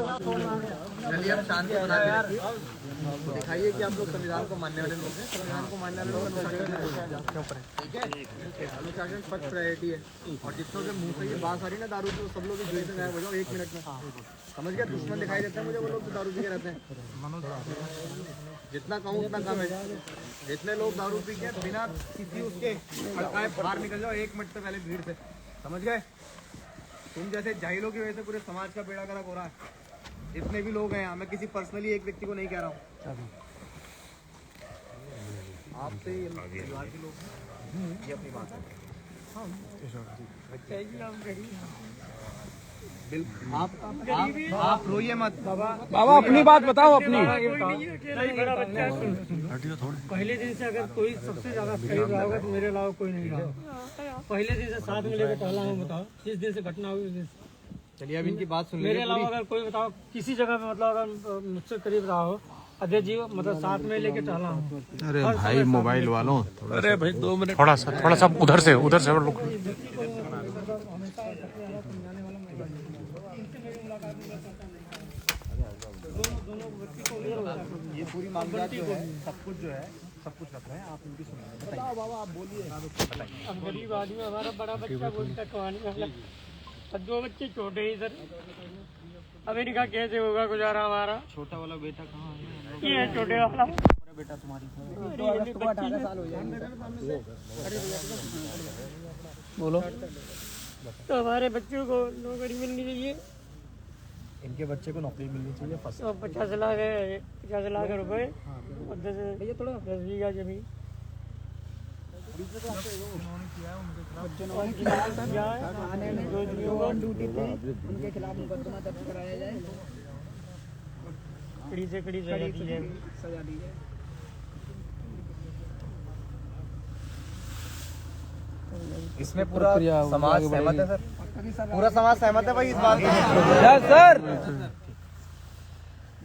चलिए आप शांति बना के दिखाइए कि आप लोग संविधान को मानने वाले लोग हैं। संविधान को मानने वाले लोग ठीक है, अनुशासन फर्स्ट प्रायोरिटी है। और जितनों के मुंह से ये बात आ रही ना दारू की, सब लोग जेल से गायब हो जाओ 1 मिनट में। समझ गया? दुश्मन दिखाई देता है मुझे वो लोग जो दारू पी के रहते हैं। जितना कहूँ उतना कम है। जितने लोग दारू पी के बिना किसी उसके हड़काए बाहर निकल जाओ 1 मिनट से पहले भीड़ से। समझ गए? तुम जैसे जाहिलों की वजह से पूरे समाज का बेड़ा गर्क हो रहा है। जितने भी लोग हैं यहाँ, मैं किसी पर्सनली एक व्यक्ति को नहीं कह रहा हूँ, आपसे परिवार के लोग ये अपनी बात है। बिल्कुल आप रोइए मत बाबा, अपनी बात बताओ अपनी। बड़ा बच्चा पहले दिन से अगर कोई सबसे ज्यादा खरीद रहा होगा तो मेरे अलावा कोई नहीं रहा। पहले दिन से साथ में लेकर टहला हूँ। बताओ जिस दिन से घटना हुई उस दिन से। चलिए अब इनकी बात सुन मेरे अलावा अगर कोई बताओ किसी जगह पे मतलब अगर मुझसे करीब रहा हो, अजय जी मतलब साथ में लेके टहला हूँ। अरे भाई मोबाइल वालों, अरे भाई 2 मिनट थोड़ा सा उधर से लोग। ये पूरी मामला जो है सब कुछ रख रहे हैं, आप इनकी सुनिए। बताओ बाबा, आप बोलिए। अब गरीब आदमी, हमारा बड़ा बच्चा बोलता कहानी वाला, 2 बच्चे छोटे ही सर। अब इनका कैसे होगा गुजारा हमारा? छोटा वाला बेटा कहाँ है? ये है छोटे वाला बेटा तुम्हारी 18 साल हो जाएंगे। बोलो। तो हमारे बच्चों को नौकरी मिलनी चाहिए। इनके बच्चे को नौकरी मिलनी चाहिए। 50 लाख रुपए और 10 बीघा जमीन ड्यूटी थे, उनके खिलाफ मुकदमा दर्ज कराया जाए, कड़ी से कड़ी सजा दी जाए। इसमें पूरा समाज सहमत है सर? पूरा समाज सहमत है भाई इस बात में? सर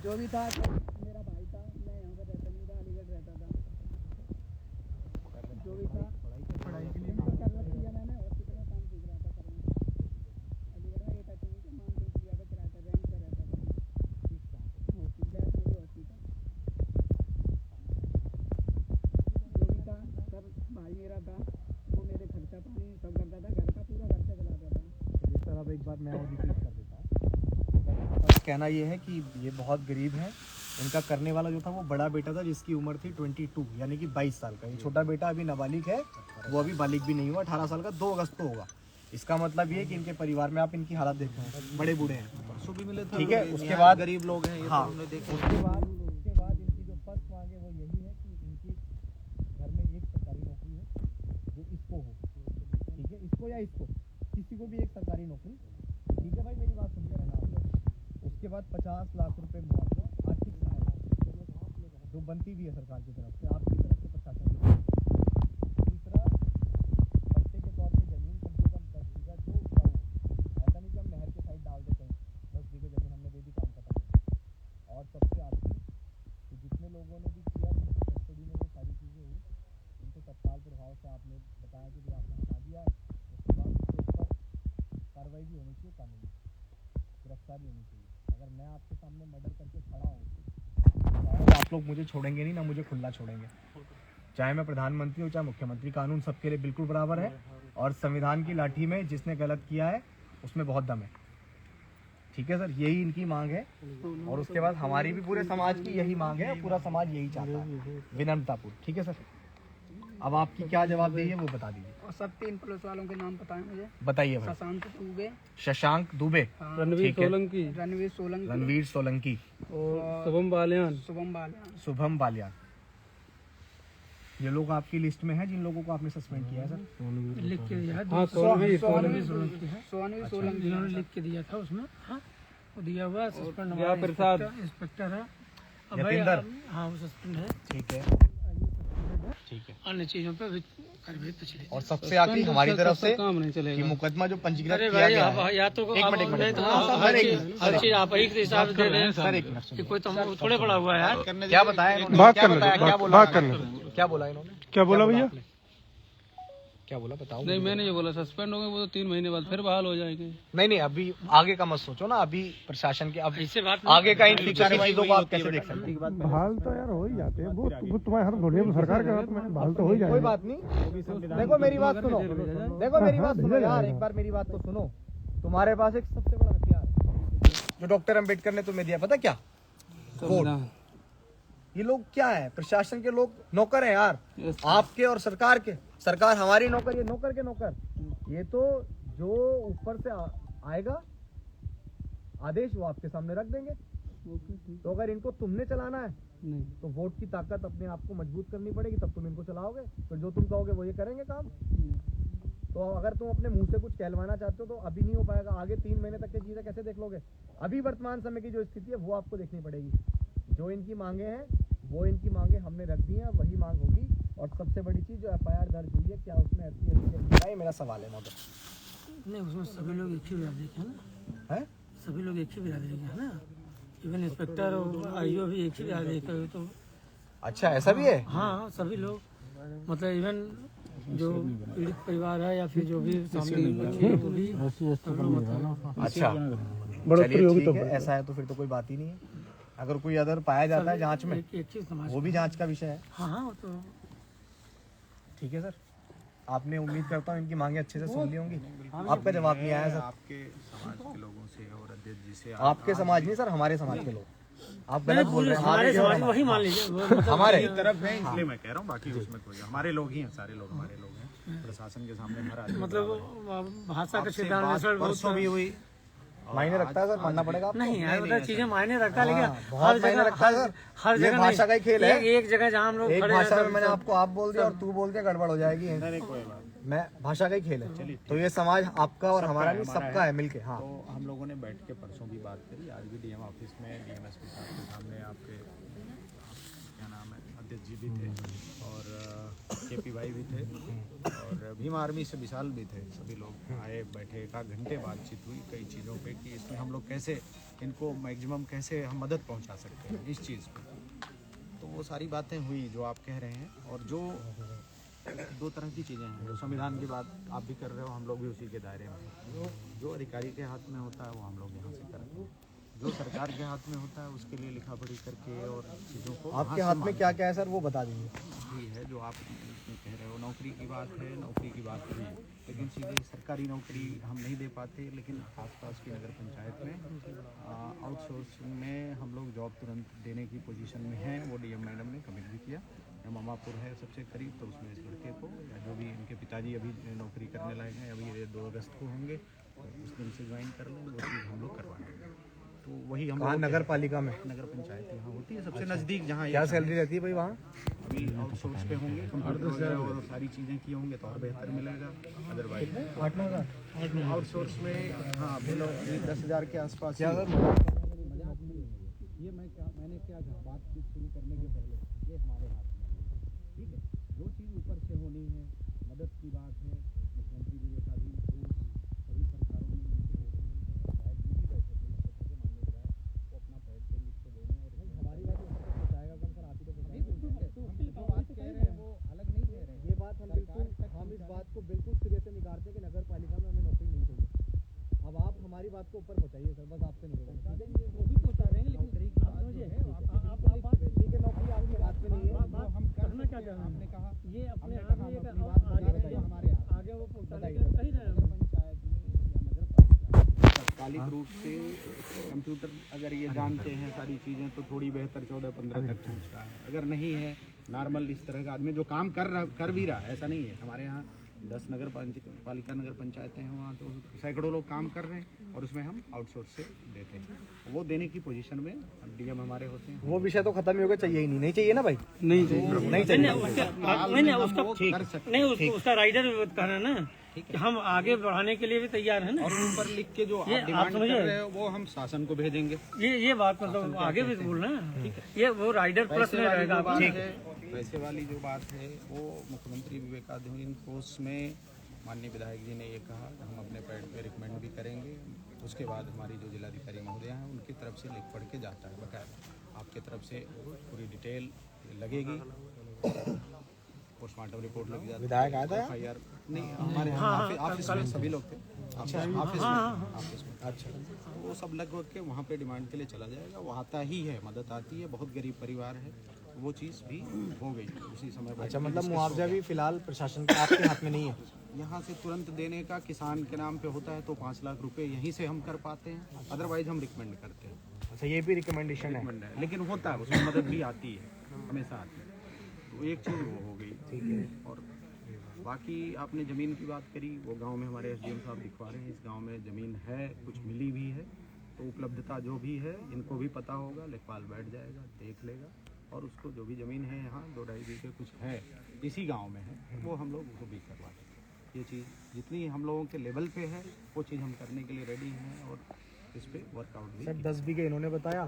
जो भी था मेरा भाई था। मैं यहाँ पर रहता नहीं था, अलीगढ़ रहता था। जो भी था पढ़ाई के लिए मैंने हॉस्पिटल में काम सीख रहा था सर। अलीगढ़ में एटा के मानसिंह प्रिया का किराया था, रेंट पर रहता था। हॉस्पिटल जो भी था सर, भाई मेरा था, वो मेरे खर्चा पानी सब करता था, घर का पूरा खर्चा चलाता था। सर अब एक बार मैं और रिपीट कर देता हूँ। कहना ये है कि ये बहुत गरीब है। इनका करने वाला जो था वो बड़ा बेटा था जिसकी उम्र थी 22 यानी कि 22 साल का। ये छोटा बेटा अभी नाबालिग है, वो अभी बालिग भी नहीं हुआ, 18 साल का 2 अगस्त को होगा। इसका मतलब ये है कि इनके परिवार में आप इनकी हालत देखते हैं, बड़े बूढ़े हैं। ठीक है, उसके बाद गरीब लोग हैं। हाँ, उसके बाद इनकी जो फर्स्ट मांग है वो यही है कि इनकी घर में एक सरकारी नौकरी हो जो इसको हो। ठीक है, इसको या इसको किसी को भी एक सरकारी नौकरी। ठीक है भाई, मेरी बात सुनते रहना आप लोग। उसके बाद 50 लाख रुपए मुआवजा, आर्थिक सहायता जो बनती भी है सरकार की तरफ से, आपकी तरफ से, प्रशासन की तरफ से। तीसरा, पट्टे के तौर पे जमीन कम से कम 10 बीघा जो उपजाऊ, ऐसा नहीं कि हम नहर के साइड डाल देते हैं। 10 बीघे जमीन हमने दे दी, काम खत्म। और सबसे आखिरी कि जितने लोगों ने भी किया, जिनकी कस्टडी में वो सारी चीज़ें हुई, उनको तत्काल प्रभाव से आपने बताया कि आपने हटा दिया है। उसके बाद उसके ऊपर कार्रवाई भी होनी चाहिए, कानूनी गिरफ्तारी होनी चाहिए। अगर मैं आपके सामने मर्डर करके खड़ा हूँ तो आप लोग मुझे छोड़ेंगे नहीं, ना मुझे खुला छोड़ेंगे। चाहे मैं प्रधानमंत्री हूँ, चाहे मुख्यमंत्री, कानून सबके लिए बिल्कुल बराबर है। और संविधान की लाठी में जिसने गलत किया है उसमें बहुत दम है। ठीक है सर, यही इनकी मांग है। और उसके बाद हमारी भी पूरे समाज की यही मांग है, पूरा समाज यही चाहता है, विनम्रतापूर्वक। ठीक है सर, अब आपकी क्या जवाब देगी वो बता दीजिए। और सब 3 पुलिस वालों के नाम पता है मुझे। बताइए भाई। शशांक दुबे, रणवीर सोलंकी और शुभम बालियान। ये लोग आपकी लिस्ट में है जिन लोगों को आपने सस्पेंड किया है सर? लिख के दिया है। सोलंकी जिन्होंने लिख के दिया था उसमें, हाँ वो दिया हुआ सस्पेंड। इंस्पेक्टर है। हाँ वो सस्पेंड है। ठीक है, ठीक है। अन्य चीजों पे कार्रवाई तो चलेगी। और सबसे आखिरी हमारी तरफ से काम नहीं चलेगा। कि मुकदमा जो पंजीकृत किया गया है, या तो एक मिनट हर चीज आप एक हिसाब से दे रहे हैं सर। एक कोई थोड़े पड़ा हुआ है यार। क्या बताया इन्होंने? भाग क्या करने बताया? दो, क्या बोला? भाग करने दो। क्या बोला इन्होंने? क्या बोला भैया? क्या बोला बताओ। नहीं मैंने ये बोला सस्पेंड हो गए वो तो 3 महीने बाद फिर बहाल हो जाएंगे। नहीं अभी आगे का मत सोचो ना, अभी प्रशासन के अब इससे बात आगे का इन फ्यूचर की चीजों को आप कैसे देख सकते हैं। बहाल तो यार हो ही जाते हैं, वो तुम्हारे हाथ थोड़ी है, सरकार के हाथ में बहाल तो हो ही कोई जाएगा। बात नहीं, देखो मेरी बात सुनो, देखो मेरी बात सुनो यार, एक बार मेरी बात तो सुनो। तुम्हारे पास एक सबसे बड़ा हथियार है जो डॉक्टर अम्बेडकर ने तुम्हें दिया, पता क्या? वोट। ये लोग क्या है, प्रशासन के लोग नौकर हैं यार, आपके और सरकार के। सरकार हमारी नौकर, ये नौकर के नौकर। ये तो जो ऊपर से आएगा आदेश वो आपके सामने रख देंगे। तो अगर इनको तुमने चलाना है नहीं तो वोट की ताकत अपने आप को मजबूत करनी पड़ेगी, तब तुम इनको चलाओगे। तो जो तुम कहोगे वो ये करेंगे काम। तो अगर तुम अपने मुंह से कुछ कहलवाना चाहते हो तो अभी नहीं हो पाएगा, आगे 3 महीने तक की चीजें कैसे देख लोगे? अभी वर्तमान समय की जो स्थिति है वो आपको देखनी पड़ेगी। जो इनकी मांगे हैं वो इनकी मांगे हमने रख दी हैं, वही मांग होगी। और सबसे बड़ी चीज जो FIR दर्ज हुई है, क्या उसमें SC मेरा सवाल है महोदय। नहीं उसमें सभी लोग एक ही बिरादरी के हैं ना, है सभी लोग एक ही बिरादरी के हैं ना, इवन इंस्पेक्टर और IO भी एक ही बिरादरी के हैं। तो अच्छा ऐसा भी है? हाँ सभी लोग, मतलब इवन जो पीड़ित परिवार है या फिर जो भी सामने बच्चे हैं वो भी अच्छा चलिए ठीक है, ऐसा है तो फिर तो कोई बात ही नहीं है। अगर कोई अदर पाया जाता है जांच में, एक ही समाज। वो भी जांच का विषय है। हाँ वो तो ठीक है सर, आपने उम्मीद करता हूँ इनकी मांगे अच्छे से सुन ली होंगी। आपका जवाब नहीं आया सर। आपके समाज के लोगों से और अध्यक्ष जी से आपके समाज नहीं सर, हमारे समाज के लोग। आप गलत बोल रहे हैं। हमारे आपके समाज और वही मान लीजिए वो मतलब हमारे तरफ है, इसलिए मैं कह रहा हूँ, बाकी उसमें कोई हमारे लोग ही हैं, सारे लोग हमारे लोग हैं। प्रशासन के सामने हर आदमी मतलब भाषा का आपसे सिद्धांत बात जैसा परसों भी हुई। मायने रखता है सर, मानना पड़ेगा आपको। नहीं है, मतलब चीजें मायने रखता है, लेकिन बहुत हर मायने जगह रखता है सर। हर ये जगह भाषा का ही खेल है। एक जगह जहाँ हम लोग एक खड़े हैं भाषा में तब मैंने सब- आपको आप बोल दिया और तू बोल दिया, गड़बड़ हो जाएगी। कोई बात मैं भाषा का ही खेल है। तो ये समाज आपका और हमारा नहीं, सबका है मिलके। हाँ तो हम लोगों ने बैठ के परसों की बात करी, आज भी DM ऑफिस में DMSP साहब के सामने आपके क्या नाम है अध्यक्ष जी भी थे और KP भाई भी थे और भीम आर्मी से विशाल भी थे। सभी लोग आए, बैठे, 1 घंटे बातचीत हुई कई चीज़ों पे कि इसमें हम लोग कैसे इनको मैक्सिमम कैसे हम मदद पहुंचा सकते हैं इस चीज़ पे। तो वो सारी बातें हुई जो आप कह रहे हैं। और जो 2 तरह की चीज़ें हैं, जो संविधान की बात आप भी कर रहे हो, हम लोग भी उसी के दायरे में हैं। जो अधिकारी के हाथ में होता है वो हम लोग यहाँ से करते हैं, जो सरकार के हाथ में होता है उसके लिए लिखा पढ़ी करके और चीज़ों को आपके हाथ में क्या क्या है सर वो बता दीजिए। ही है जो आप इसमें कह रहे हो। नौकरी की बात है, नौकरी की बात हुई, लेकिन सीधे सरकारी नौकरी हम नहीं दे पाते। लेकिन आसपास की नगर पंचायत में आउटसोर्सिंग में हम लोग जॉब तुरंत देने की पोजीशन में हैं। वो DM मैडम ने कमिट भी किया। मामापुर है सबसे करीब, तो उसमें इस लड़के को या जो भी इनके पिताजी अभी नौकरी करने लायक हैं, अभी ये 2 अगस्त को होंगे, तो उस दिन से ज्वाइन कर लें, वो चीज़ हम लोग करवाएंगे। तो वही हम लोग नगर पालिका में नगर पंचायत यहाँ होती है सबसे नज़दीक, जहाँ क्या सैलरी रहती है भाई वहाँ? अभी आउटसोर्स पे होंगे, कंप्यूटर वगैरह और सारी चीज़ें की होंगे तो और बेहतर मिलेगा। अदरवाइज 8-9 हज़ार आउटसोर्स में हाँ बिलो 10,000 के आसपास। क्या सर? ये मैंने क्या कहा, बातचीत शुरू करने के पहले ये हमारे हाथ में है, ठीक है। जो चीज़ ऊपर से होनी है, मदद की बात है, मुख्यमंत्री विवेकाधीन कोष सभी सरकारों में उनके विधायक जी भी बैठे थे, इस क्षेत्र के माननीय विधायक, वो अपना पैड पे लिख के देने। और हमारी बात पहुँचाएगा कौन सर? आप ही तो बताएंगे। हम जो बात कह रहे हैं वो अलग नहीं कह रहे हैं। ये बात हम इस बात को बिल्कुल सिरे से निकालते हैं कि नगर पालिका में हमें नौकरी नहीं चाहिए। अब आप हमारी बात को ऊपर पहुँचाइए सर, बस आपसे नहीं पहुँचा देंगे, वो भी पहुँचा देंगे, लेकिन नौकरी की बात जो है ठीक है, नौकरी आपकी बात में नहीं है। हम करना क्या चाह रहे हैं? आपने कहा ये अपने हमने हाथ कहा में हम एक अपनी बात बता रहे हैं, हमारे हाथ में। आगे वो पहुंचाने के लिए कहीं रहे हैं। पंचायत में या नगर पालिका तात्कालिक रूप से कंप्यूटर अगर ये जानते हैं सारी चीज़ें तो थोड़ी बेहतर 14-15 तक पहुँचता है। अगर नहीं है नॉर्मल इस तरह का आदमी जो काम कर भी रहा है, ऐसा नहीं है। हमारे यहाँ 10 नगर पालिका नगर पंचायतें हैं, वहाँ तो सैकड़ों लोग काम कर रहे हैं और उसमें हम आउटसोर्स से देते हैं। वो देने की पोजीशन में DM हमारे होते हैं। वो विषय तो खत्म ही हो गया, चाहिए ही नहीं चाहिए ना भाई? नहीं नहीं चाहिए। नहीं उसका राइडर कहना ना कि हम आगे बढ़ाने के लिए भी तैयार है ना। और ऊपर लिख के जो ये आप आप डिमांड कर समझे? रहे हो वो हम शासन को भेजेंगे। ये बात मतलब आगे भी बोलना है। ये वो राइडर प्लस में रहेगा। पैसे वाली जो बात है वो मुख्यमंत्री विवेकाधीन कोष में माननीय विधायक जी ने ये कहा हम अपने पैड पे रिकमेंड भी करेंगे। उसके बाद हमारी जो जिलाधिकारी महोदय हैं उनकी तरफ से लिख पढ़ के जाता है बकायदा। आपके तरफ से पूरी डिटेल लगेगी, पोस्टमार्टम रिपोर्ट लग जाती है। विधायक आया था? FIR नहीं, हमारे यहाँ ऑफिस में सभी लोग थे। अच्छा, ऑफिस में अच्छा, वो सब लगभग के वहाँ पे डिमांड के लिए चला जाएगा। वो आता ही है, मदद आती है, बहुत गरीब परिवार है, वो चीज़ भी हो गई उसी समय। अच्छा, मतलब मुआवजा भी फिलहाल प्रशासन के आपके हाथ में नहीं है? यहाँ से तुरंत देने का किसान के नाम पे होता है तो 5 लाख रुपए यहीं से हम कर पाते हैं, अदरवाइज हम रिकमेंड करते हैं। अच्छा, ये भी रिकमेंडेशन है? लेकिन होता है, उसमें मदद भी आती है, हमेशा आती है। तो एक चीज़ वो हो गई। ठीक है। और बाकी आपने ज़मीन की बात करी, वो गांव में हमारे SDM साहब दिखवा रहे हैं, इस गांव में ज़मीन है, कुछ मिली भी है, तो उपलब्धता जो भी है इनको भी पता होगा, लेखपाल बैठ जाएगा, देख लेगा, और उसको जो भी ज़मीन है यहाँ 2-2.5 बीघे कुछ है इसी गांव में है, वो हम लोग उसको भी करवा देंगे। ये चीज़ जितनी हम लोगों के लेवल पे है वो चीज़ हम करने के लिए रेडी हैं, और इस पे वर्कआउट भी। सर 10 बीघे इन्होंने बताया,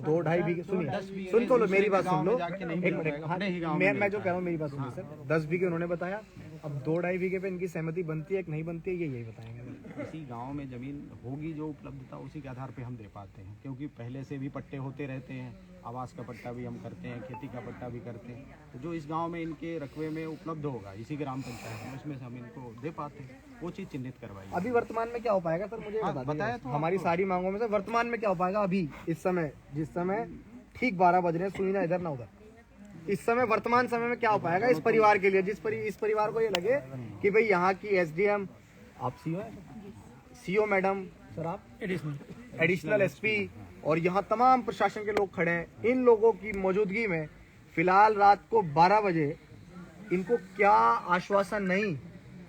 2-2.5 बीघे, सुनिए, सुन तो लो, मेरी बात सुन लो, एक मिनट, हाँ, मैं जो कह रहा हूँ मेरी बात सुनिए सर। 10 बीघे उन्होंने बताया, अब 2-2.5 बीघे पे इनकी सहमति बनती है कि नहीं बनती है, ये यही बताएंगे। इसी गांव में ज़मीन होगी जो उपलब्धता, उसी के आधार पे हम दे पाते हैं, क्योंकि पहले से भी पट्टे होते रहते हैं, आवास का पट्टा भी हम करते हैं, खेती का पट्टा भी करते हैं, तो जो इस गांव में इनके रकबे में उपलब्ध होगा इसी ग्राम पंचायत में, उसमें से हम इनको दे पाते हैं, वो चीज़ चिन्हित करवाई। अभी वर्तमान में क्या हो पाएगा सर, मुझे बताया तो हमारी सारी मांगों में से वर्तमान में क्या हो पाएगा अभी इस समय, जिस समय ठीक 12 बज रहे हैं, सुनी ना इधर ना उधर, इस समय वर्तमान समय में क्या हो पाएगा इस परिवार के लिए, इस परिवार को ये लगे कि भाई यहाँ की SDM, आप CO मैडम, सर आप एडिशनल SP, और यहाँ तमाम प्रशासन के लोग खड़े हैं, इन लोगों की मौजूदगी में फिलहाल रात को 12 बजे इनको क्या आश्वासन नहीं,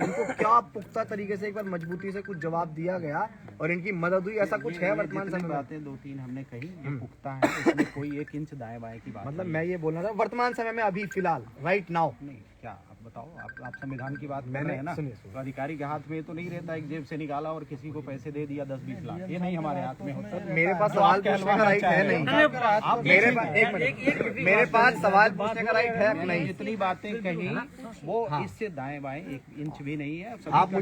इनको क्या पुख्ता तरीके से एक बार मजबूती से कुछ जवाब दिया गया और इनकी मदद हुई, ऐसा कुछ है वर्तमान समय में? बातें 2-3 हमने कही, ये पुख्ता है, इसमें कोई 1 इंच दाएं बाएं की बात मतलब मैं ये बोलना था वर्तमान समय में अभी फिलहाल राइट नाउ नहीं। क्या आप बताओ, आप संविधान की बात कर रहे हैं ना, तो अधिकारी के हाथ में तो नहीं रहता एक जेब से निकाला और किसी को पैसे दे दिया 10-20 लाख, ये नहीं हमारे हाथ में होता। मेरे पास सवाल पूछने का राइट है नहीं, मेरे पास सवाल पूछने का राइट है नहीं। जितनी बातें कही वो इससे दाएं बाएं 1 इंच भी नहीं है। आप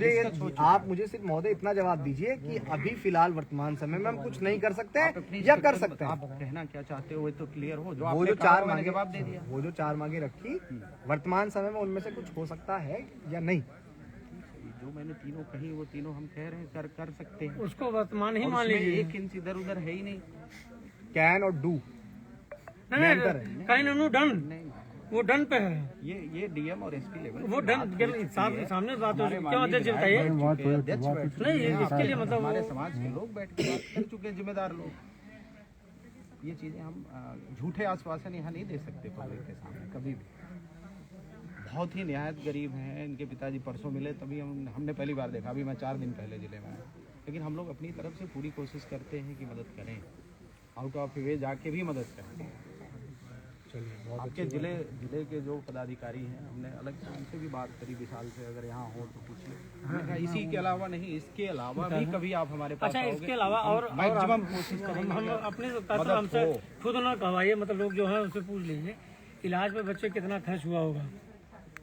मुझे सिर्फ महोदय इतना जवाब दीजिए कि अभी फिलहाल वर्तमान समय में हम कुछ नहीं कर सकते या कर सकते हैं? आप कहना क्या चाहते हो तो क्लियर हो, वो जो 4 मांगे जवाब दे दिया, वो जो 4 मांगे रखी वर्तमान समय में उनमें से कुछ हो सकता है या नहीं? जो मैंने तीनों कही वो तीनों हम कह रहे हैं कर सकते हैं, उसको वर्तमान ही और मान उसमें लीजिए। 1 इंच इधर उधर है ही नहीं। कैन और डू नहीं, कहीं ना डन, वो डन पे है, ये DM और SP लेवल वो डन सामने बात हो, क्यों अध्यक्ष बताइए? अध्यक्ष बैठ नहीं, इसके लिए मतलब हमारे समाज के लोग बैठ के बात कर चुके हैं, जिम्मेदार लोग। ये चीजें हम झूठे आश्वासन यहाँ नहीं दे सकते पब्लिक के सामने कभी भी। बहुत ही निहायत गरीब हैं, इनके पिताजी परसों मिले, तभी हमने पहली बार देखा, अभी मैं 4 दिन पहले जिले में आया, लेकिन हम लोग अपनी तरफ से पूरी कोशिश करते हैं कि मदद करें, आउट ऑफ वे जाके भी मदद करें। आपके जिले के जो पदाधिकारी हैं, हमने अलग से उनसे भी बात करी, विशाल से, अगर यहाँ हो तो पूछिए। मैंने कहा इसी के अलावा नहीं, इसके अलावा भी कभी आप हमारे पास अच्छा, इसके अलावा और मैक्सिमम कोशिश करेंगे। हम अपने हमसे खुद ना कहवाइए, मतलब लोग जो है उससे पूछ लीजिए इलाज पे बच्चे कितना खर्च हुआ होगा,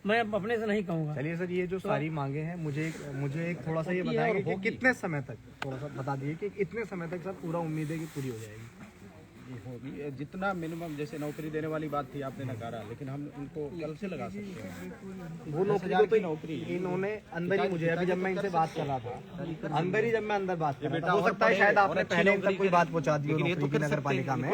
मैं अपने से नहीं कहूँगा। चलिए सर, ये जो सारी मांगे हैं मुझे एक थोड़ा सा ये बताएंगे कि कितने समय तक, थोड़ा सा बता दीजिए कि इतने समय तक सर पूरा उम्मीद है कि पूरी हो जाएगी? होगी जितना मिनिमम, जैसे नौकरी देने वाली बात थी आपने नकारा, लेकिन हम इनको कल से लगा सकते हैं। वो नौकरी इन्होंने अंदर ही, मुझे अभी जब मैं इनसे बात कर रहा था अंदर ही, जब मैं अंदर बात कर रहा था, हो सकता है शायद आपने पहले तक कोई बात पहुंचा दी हो नगर पालिका में,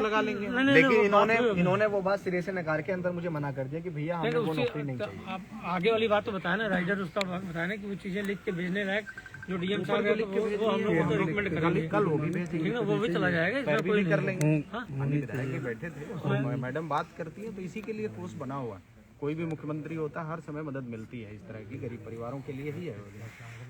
लेकिन इन्होंने वो बात सिरे से नकार के अंदर मुझे मना कर दिया कि भैया हमें वो नौकरी नहीं चाहिए। आप आगे वाली बात तो बताया ना, राइडर उसका बताया ना कि वो चीजें लिख के भेजने लायक जो DM साहब है वो हम लोग को रिकमेंड करेंगे, कल वो भी भेजेंगे, वो भी चला जाएगा, इसमें कोई कर लेंगे। विधायक बैठे थे और मैडम बात करती है, तो इसी के लिए कोर्स बना हुआ है। कोई भी मुख्यमंत्री होता है, हर समय मदद मिलती है, इस तरह की गरीब परिवारों के लिए ही है।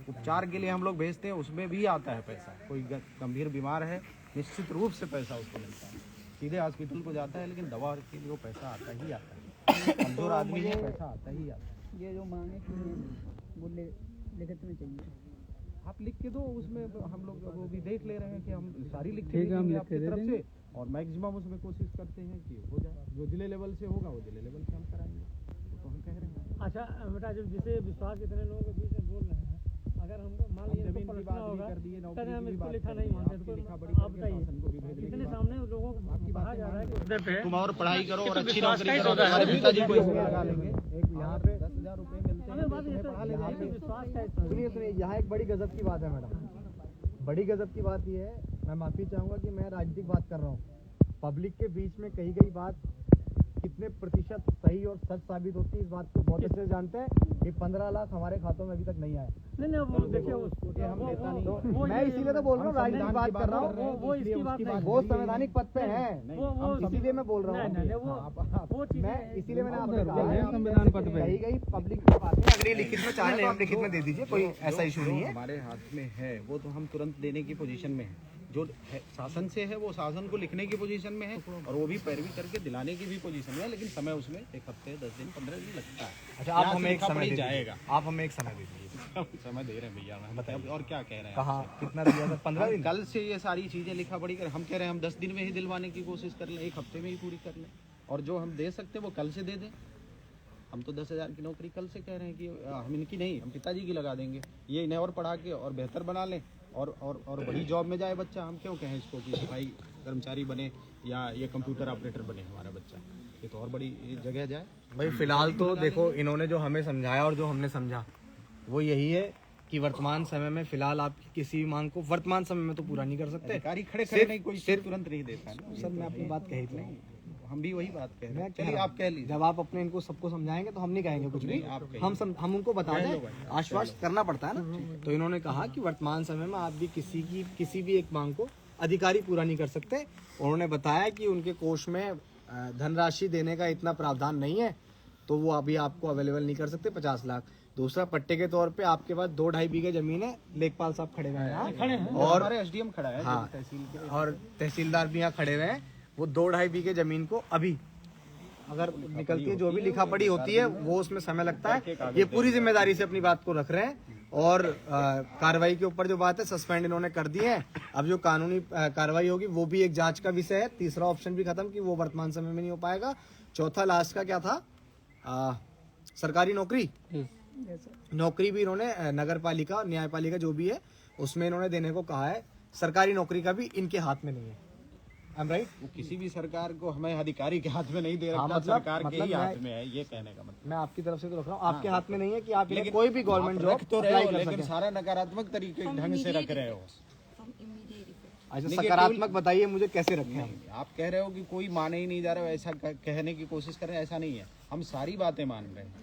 उपचार के लिए हम लोग भेजते हैं, उसमें भी आता है पैसा। कोई गंभीर बीमार है, निश्चित रूप से पैसा उसको मिलता है, सीधे हॉस्पिटल को जाता है, लेकिन दवा के लिए वो पैसा आता ही आता है। कमजोर आदमी है, पैसा आता ही आता है। ये जो मांगे वो लिखित में चाहिए, आप लिख के दो, उसमें हम लोग वो भी देख ले रहे हैं कि हम सारी लिख के देंगे आपकी तरफ से, और मैक्सिमम उसमें कोशिश करते हैं कि हो जाए। जो जिले लेवल से होगा वो जिले लेवल से हम कराएंगे, तो हम कह रहे हैं। अच्छा बेटा, जब जिसे विश्वास इतने लोगों के बीच में बोल रहे हैं, अगर हमको मान लीजिए जमीन की बात भी कर दिए, नौकरी हम की इसको बात लिखा कर नहीं दी, मानते, आपकी तो लिखा बड़ी आप करके बताइए, शासन को भी भेजने की इतने बात। सामने लोगों को कहा जा रहा है कि उधर पे तुम और पढ़ाई करो और अच्छी विश्वास नौकरी का ही करो, सौदा है। हमारे पिताजी को इसमें लगा लेंगे। एक यहाँ पे हमें बात ये तो यहाँ पे विश्वास है इसमें। सुनिए सुनिए, यहाँ एक बड़ी गजब की बात है मैडम, बड़ी गजब की बात ये है, मैं माफ़ी चाहूँगा कि मैं राजनीतिक बात कर रहा हूँ। पब्लिक के बीच में कही गई बात कितने प्रतिशत सही और सच साबित होती है इस बात को बहुत अच्छे से जानते हैं कि 15 लाख हमारे खातों में अभी तक नहीं आए। नहीं वो देखिए हम नेता नहीं तो मैं इसीलिए तो बोल रहा हूँ, राजनीतिक बात कर रहा हूँ, वो इसकी बात नहीं, वो संवैधानिक पद पे हैं, वो इसीलिए मैं बोल रहा हूँ। वो चीज़ मैं इसीलिए मैंने आपसे कहा है, संविधान पद पे कही गई पब्लिक की बातें अगर ये लिखित में चाहे तो आप लिखित में दे दीजिए, कोई ऐसा इशू नहीं है। हमारे हाथ में है वो तो हम तुरंत देने की पोजीशन में है, जो शासन से है वो शासन को लिखने की पोजीशन में है और वो भी पैरवी करके दिलाने की भी पोजीशन में है, लेकिन समय उसमें 1 हफ्ते 10 दिन 15 दिन लगता है। अच्छा आप हमें एक समय दे जाएगा, दीजिए, आप हमें एक समय दे दीजिए। समय दे रहे हैं भैया, हम बताइए और क्या कह रहे हैं। कहाँ कितना दिया था? 15 दिन। कल से ये सारी चीजें लिखा पड़ी कर, हम कह रहे हैं हम 10 दिन में ही दिलवाने की कोशिश कर लें, 1 हफ्ते में ही पूरी कर लें, और जो हम दे सकते हैं वो कल से दे दें। हम तो 10,000 की नौकरी कल से कह रहे हैं कि हम इनकी नहीं, हम पिताजी की लगा देंगे, ये इन्हें और पढ़ा के और बेहतर बना लें और बड़ी जॉब में जाए बच्चा। हम क्यों कहें इसको कि सफाई कर्मचारी बने या ये कंप्यूटर ऑपरेटर बने हमारा बच्चा, ये तो और बड़ी जगह जाए। भाई फिलहाल तो देखो, इन्होंने जो हमें समझाया और जो हमने समझा वो यही है कि वर्तमान समय में फिलहाल आपकी किसी भी मांग को वर्तमान समय में तो पूरा नहीं कर सकते। अधिकारी खड़े खड़े नहीं, कोई सिर्फ तुरंत नहीं देता है ना। सर मैं अपनी बात कही थी, हम भी वही बात कह रहे मैं हैं। कह चलिए रहा आप कह लीजिए। जब आप अपने इनको सबको समझाएंगे तो हम नहीं कहेंगे कुछ भी, आप कहिए। हम उनको बता दें, आश्वस्त करना पड़ता है ना। तो इन्होंने कहा कि वर्तमान समय में आप भी किसी भी एक मांग को अधिकारी पूरा नहीं कर सकते। उन्होंने बताया कि उनके कोष में धनराशि देने का इतना प्रावधान नहीं है, तो वो अभी आपको अवेलेबल नहीं कर सकते 50 लाख। दूसरा, पट्टे के तौर पे आपके पास 2-2.5 बीघे जमीन है, लेखपाल साहब खड़े हुए हैं और हमारे एसडीएम खड़ा है, हाँ, तहसील के, और तहसीलदार भी यहाँ खड़े हुए हैं। वो 2-2.5 बीघे जमीन को अभी अगर निकलती है, जो भी लिखा पड़ी होती है वो उसमें समय लगता है। ये पूरी जिम्मेदारी से अपनी बात को रख रहे हैं और कार्रवाई के ऊपर जो बात है सस्पेंड इन्होंने कर दी है। अब जो कानूनी कार्रवाई होगी वो भी एक जांच का विषय है। तीसरा ऑप्शन भी खत्म कि वो वर्तमान समय में नहीं हो पाएगा। चौथा लास्ट का क्या था, सरकारी नौकरी भी इन्होंने नगर पालिका न्यायपालिका जो भी है उसमें इन्होंने देने को कहा है। सरकारी नौकरी का भी इनके हाथ में नहीं है। राइट, वो किसी भी सरकार को हमें अधिकारी के हाथ में नहीं दे रखा, हाँ, सरकार के ही हाथ में है, ये कहने का मतलब। मैं आपकी तरफ से तो रख रहा हूँ, आपके हाथ में नहीं है कि आप इन्हें कोई भी गवर्नमेंट जॉब तो रहे अप्लाई हो, कर लेकिन सकें। सारा नकारात्मक तरीके ढंग से रख रहे हो। अच्छा, सकारात्मक बताइए मुझे कैसे रखें हम? आप कह रहे हो कि कोई माने ही नहीं जा रहा है, ऐसा कहने की कोशिश कर रहे हैं, ऐसा नहीं है, हम सारी बातें मान रहे हैं।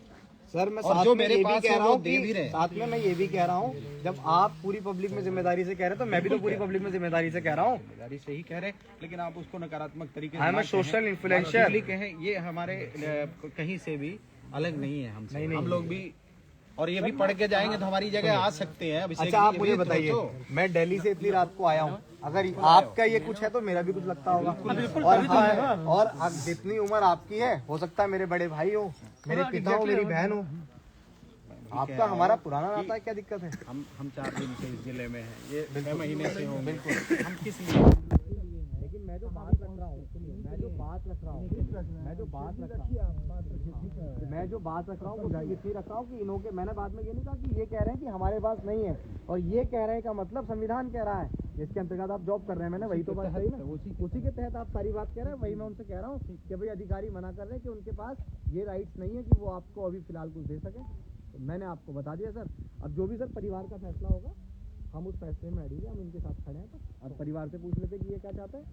सर मैं और साथ जो में मेरे ये भी पास कह है रहा वो हूँ दे भी कि रहे हैं। साथ में मैं ये भी कह रहा हूँ, जब आप पूरी पब्लिक में जिम्मेदारी से कह रहे हैं तो मैं भी तो पूरी पब्लिक में जिम्मेदारी से कह रहा हूँ। जिम्मेदारी से ही कह रहे हैं, लेकिन आप उसको नकारात्मक तरीके I am a social influencer. कहें, ये हमारे कहीं से भी अलग नहीं है हमसे। नहीं, हम लोग भी, और ये भी पढ़ के जाएंगे तो हमारी जगह आ सकते हैं। अभिषेक अच्छा जी, आप ये मुझे भी तो बताइए, सोचो। मैं दिल्ली से इतनी रात को आया हूँ, अगर आपका ये कुछ है तो मेरा भी कुछ लगता होगा। और अब जितनी उम्र आपकी है, हो सकता है मेरे बड़े भाई हो, मेरे पिता हो, मेरी बहन हो, आपका हमारा पुराना नाता है, क्या दिक्कत है? हम 4 दिन से इस जिले में हैं, ये 6 महीने से हो। बिल्कुल, हम किस लिए, लेकिन मैं जो बात रख रहा हूँ, सुनिए, मैं जो बात रख रहा हूँ वो इसलिए रख रहा हूँ कि इन्हों के, मैंने बाद में ये नहीं कहा कि ये कह रहे हैं कि हमारे पास नहीं है, और ये कह रहे हैं का मतलब संविधान कह रहा है जिसके अंतर्गत आप जॉब कर रहे हैं। मैंने वही तो बात कही ना, उसी के तहत आप सारी बात कह रहे हैं। वही मैं उनसे कह रहा हूँ कि भाई अधिकारी मना कर रहे हैं कि उनके पास ये राइट्स नहीं है कि वो आपको अभी फिलहाल कुछ दे सके। तो मैंने आपको बता दिया सर। अब जो भी सर परिवार का फैसला होगा, हम उस फैसले में अड़ेंगे, हम इनके साथ खड़े हैं। तो और परिवार से पूछ लेते कि ये क्या चाहते हैं।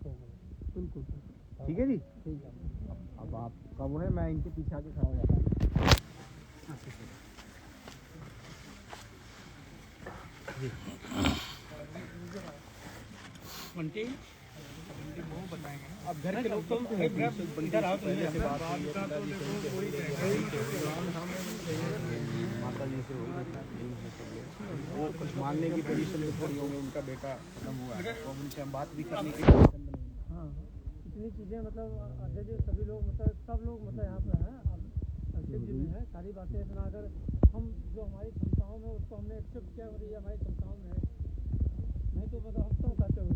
बिल्कुल, ठीक है जी, ठीक है। अब आप कब है, मैं इनके पीछे आके खड़ा हो जाता हूँ। अब घर के लोग तो इधर आओ, तो ऐसे बात हुई है, माता जी से वो कुछ मानने की पोजीशन में थोड़ी होंगे, उनका बेटा खत्म हुआ है, तो उनसे हम बात भी करने की पोजीशन में नहीं। हाँ, इतनी चीज़ें मतलब अध्यक्ष सभी लोग मतलब सब लोग मतलब यहाँ पे हैं, अध्यक्ष जी में है, सारी बातें इतना अगर हम जो हमारी क्षमताओं में उसको हमने एक्सेप्ट किया और ये हमारी क्षमताओं में है, नहीं तो मतलब हम तो कहते हुए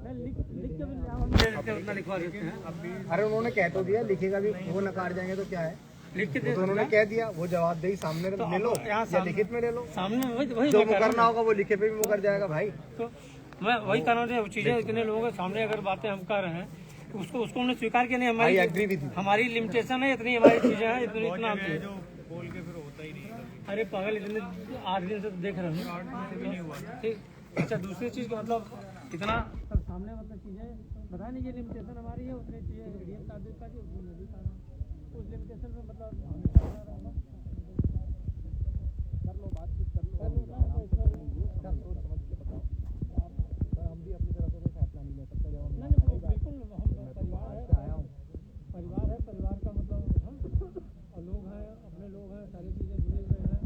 लिख के भी उतना लिखवा देते हैं। अरे उन्होंने कह तो दिया, लिखेगा भी, वो नकार जाएंगे तो क्या है, लिख के तो उन्होंने कह दिया, वो जवाबदेही सामने ले लो या लिखित में ले लो। सामने वही जो मुकरना होगा वो लिखे पे भी मुकर जाएगा भाई। तो मैं वही कहना चाहिए, चीज़ें इतने लोगों के सामने अगर बातें हम कर रहे हैं उसको हमने स्वीकार किया नहीं, हमारी लिमिटेशन है, इतनी हमारी चीजें हैं, इतना हम चाहिए। जो बोल के फिर होता ही नहीं कभी। अरे पागल, इतने 8 दिन से तो देख रहे हैं। भी नहीं हुआ। ठीक, अच्छा दूसरी चीज का मतलब इतना सामने मतलब चीजें बता नहीं, ये लिमिटेशन हमारी है, उतनी चीजें एडीएम साहब देता है, उसमें मैं भी कर रहा हूँ। उस लिमिटेशन में मतलब कर लो, बातचीत कर लो, आराम से कर लीजिए, सब सोच समझ के बताओ। हम भी अपनी तरफ से कोई फैसला नहीं ले सकते जब हम नहीं बिल्कुल, हम परिवार है, आया हूँ। परिवार है, परिवार का मतलब और लोग हैं, अपने लोग हैं, सारी चीजें जुड़े हुए हैं।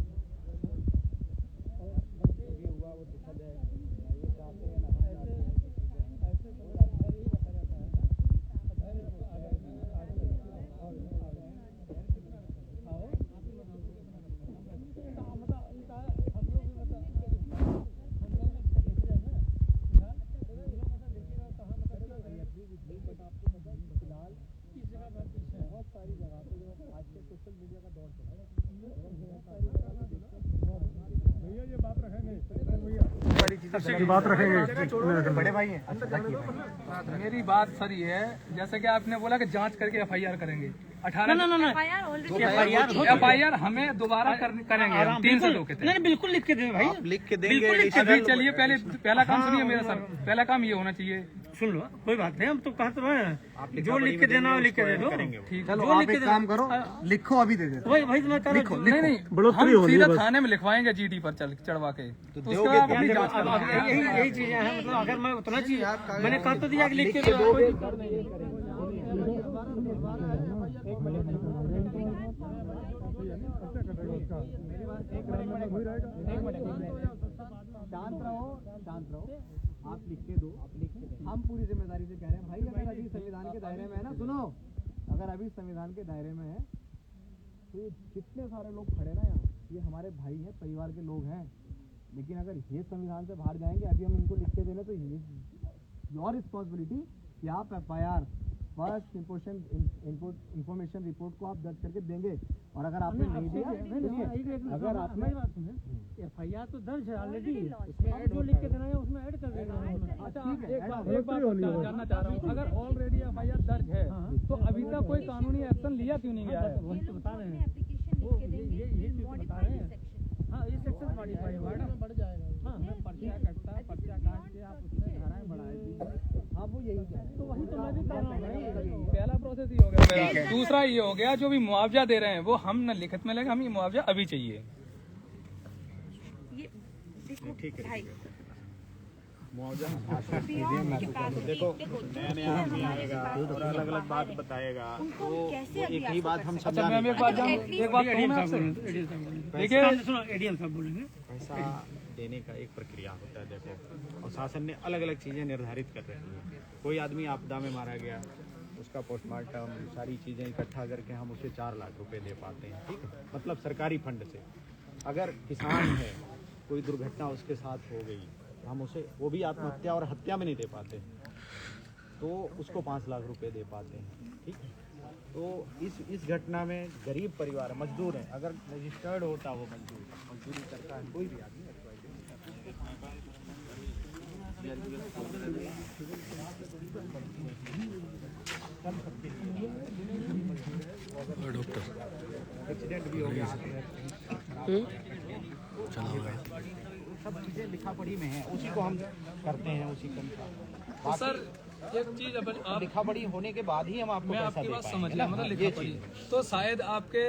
और जो भी हुआ वो दिखा जाए, ना ये चाहते हैं ना हम चाहते हैं कि चीजें ऐसे तो बड़ा धैर्य ही रखा जाता है। धैर्य से आगे आओ। मतलब इनका हम लोग भी मतलब हम लोग भी देख रहे हैं ना, फिलहाल मतलब देखिएगा कहाँ मतलब फिलहाल किस जगह पर पीछे है। बहुत सारी जगह पे जो आज के सोशल मीडिया का दौर चल रहा है, भैया ये बात रखेंगे ये बात रखेंगे बड़े भाई हैं। मेरी बात सर ये है, जैसे कि आपने बोला कि जांच करके एफआईआर करेंगे। 18 एफआईआर हमें दोबारा करेंगे हम 302 के तहत। नहीं बिल्कुल लिख के देंगे भाई, लिख के देंगे। अभी चलिए पहला काम सुनिए मेरा सर, पहला काम ये होना चाहिए। सुन लो कोई बात नहीं, हम तो कहा तो है जो लिख के देना है लिख के दे दो। ठीक, चलो आप एक काम करो, लिखो अभी दे देते। वही तो मैं कह रहा हूँ। नहीं हम सीधा थाने में लिखवाएंगे जीटी पर चढ़वा के, तो उसका आप अपनी जांच करो। यही चीजें हैं, मतलब अगर मैं उतना चीज मैंने कहा तो दिया कि लिख के दो। शांत रहो, आप लिख के दो, हम पूरी जिम्मेदारी से कह रहे हैं भाई, अगर अभी संविधान के दायरे में है ना, सुनो, अगर अभी संविधान के दायरे में है तो ये जितने सारे लोग खड़े ना यहाँ, ये हमारे भाई हैं, परिवार के लोग हैं। लेकिन अगर ये संविधान से बाहर जाएंगे, अभी हम इनको लिख के देने, तो ये योर रिस्पॉन्सिबिलिटी कि आप एफआईआर फर्स्ट इंफॉर्मेशन रिपोर्ट को आप दर्ज करके देंगे। और अगर आपने नहीं दिया, अगर आपने एफआईआर तो दर्ज है ऑलरेडी, उसमें ऐड जो लिख के देना है उसमें ऐड कर देना है। अच्छा एक बात जानना चाह रहा हूँ, अगर ऑलरेडी एफआईआर दर्ज है तो अभी तक कोई कानूनी एक्शन लिया क्यों नहीं गया है? वही तो बता रहे हैं, ये चीज बता रहे हैं। हाँ ये सेक्शन मॉडिफाई हुआ है, बढ़ जाएगा। हाँ पर्चा कटता, पर्चा काट के आप उसमें धाराएं बढ़ाए दीजिए। हाँ वो यही है, तो वही तो मैं भी कह रहा हूँ। पहला प्रोसेस ये हो गया मेरा। दूसरा ये हो गया, जो भी मुआवजा दे रहे हैं वो हम न लिखित में लेंगे, हम ये मुआवजा अभी चाहिए। ठीक है, मुआवजा देखो, नया आदमी आएगा और अलग अलग बात बताएगा, तो एक ही बात हम अच्छा मैम एक बात कहूँ मैं आपसे, देखिए सुनो एडीएम साहब बोलेंगे। पैसा देने का एक प्रक्रिया होता है देखो, और शासन ने अलग अलग चीज़ें निर्धारित कर रही हैं। कोई आदमी आपदा में मारा गया, उसका पोस्टमार्टम सारी चीज़ें इकट्ठा करके हम उसे 4 लाख रुपए दे पाते हैं, ठीक है, मतलब सरकारी फंड से। अगर किसान है, कोई दुर्घटना उसके साथ हो गई, हम उसे वो भी आत्महत्या और हत्या में नहीं दे पाते, तो उसको 5 लाख रुपए दे पाते हैं, ठीक है। तो इस घटना में गरीब परिवार मजदूर है, अगर रजिस्टर्ड होता वो मजदूरी करता है कोई भी आदमी, एक्सीडेंट भी हो गया, सब चीज़ें लिखा पढ़ी में है, उसी को हम करते हैं, उसी के अनुसार। सर एक चीज अब आप लिखा पढ़ी होने के बाद ही हम आपको मैं पैसा आपकी दे बात पाएंगे समझ ना। लिया, मतलब ये लिखा पढ़ी चीज़। तो शायद आपके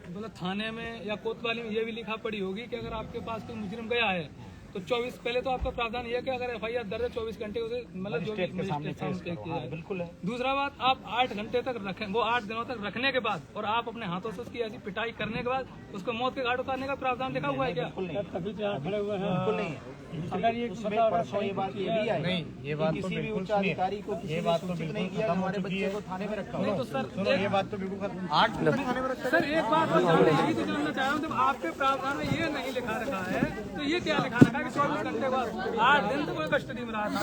मतलब थाने में या कोतवाली में ये भी लिखा पढ़ी होगी कि अगर आपके पास कोई मुजरिम गया है तो 24 पहले तो आपका प्रावधान ये है कि अगर एफआईआर दर्ज है 24 घंटे उसे मतलब जो भी मजिस्ट्रेट के सामने मजिस्ट्रेट पेश सामने करो, किया हाँ, जाए। बिल्कुल है। दूसरा बात, आप 8 घंटे तक रखें, वो 8 दिनों तक रखने के बाद और आप अपने हाथों से उसकी ऐसी पिटाई करने के बाद उसको मौत के घाट उतारने का प्रावधान लिखा हुआ है क्या? तभी तो यहाँ खड़े हुए हैं। बिल्कुल नहीं है। अगर ये उसमें परसों ये बात ये भी आई नहीं, ये बात किसी भी उच्च अधिकारी को किसी ने सूचित नहीं किया, हमारे बच्चे को थाने में रखा हुआ है। तो सर ये बात तो बिल्कुल सर एक बात मैं यही तो जानना चाह रहा हूँ, जब आपके प्रावधान में ये नहीं लिखा रखा है तो ये क्या लिखा रखा है कि 24 घंटे बाद 8 दिन तो कोई कस्टडी में रहा था,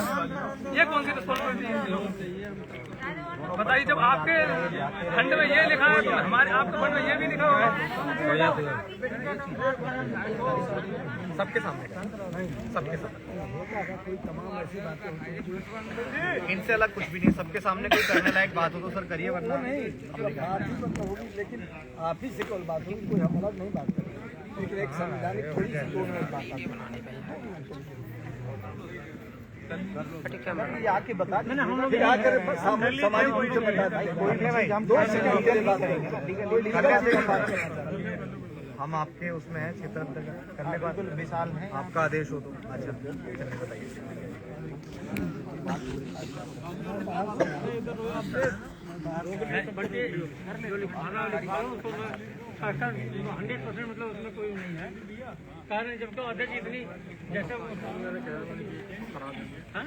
ये कौन सी रिस्पॉन्सिबिलिटी है? बताइए, जब आपके फंड में ये लिखा है तो हमारे आपके फंड में ये भी लिखा होगा। सबके सामने सबके सामने इनसे अलग कुछ भी नहीं, सबके सामने कोई करने लायक बात हो तो सर करिए, वरना नहीं बात ही बंद होगी, लेकिन आप ही से केवल बात होगी, कोई हम अलग नहीं बात करेंगे, लेकिन एक संवैधानिक थोड़ी सी 2 मिनट बात ये आके बता फिर आकर समाज कोई से बता कोई भी भाई हम 2 सेकंड के लिए बात करेंगे, कोई लीगल बात नहीं बात करेंगे। हम आपके उसमें हैं क्षेत्र अंतर्गत करने का विशाल है, आपका आदेश हो तो अच्छा चलिए बताइए। जो लिखाना लिखा लो तो मैं 100% मतलब उसमें कोई नहीं है कारण, जब तो अध्यक्ष इतनी जैसे हाँ?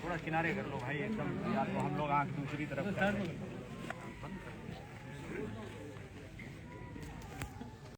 थोड़ा किनारे कर लो भाई एकदम, या तो हम लोग आँख दूसरी तरफ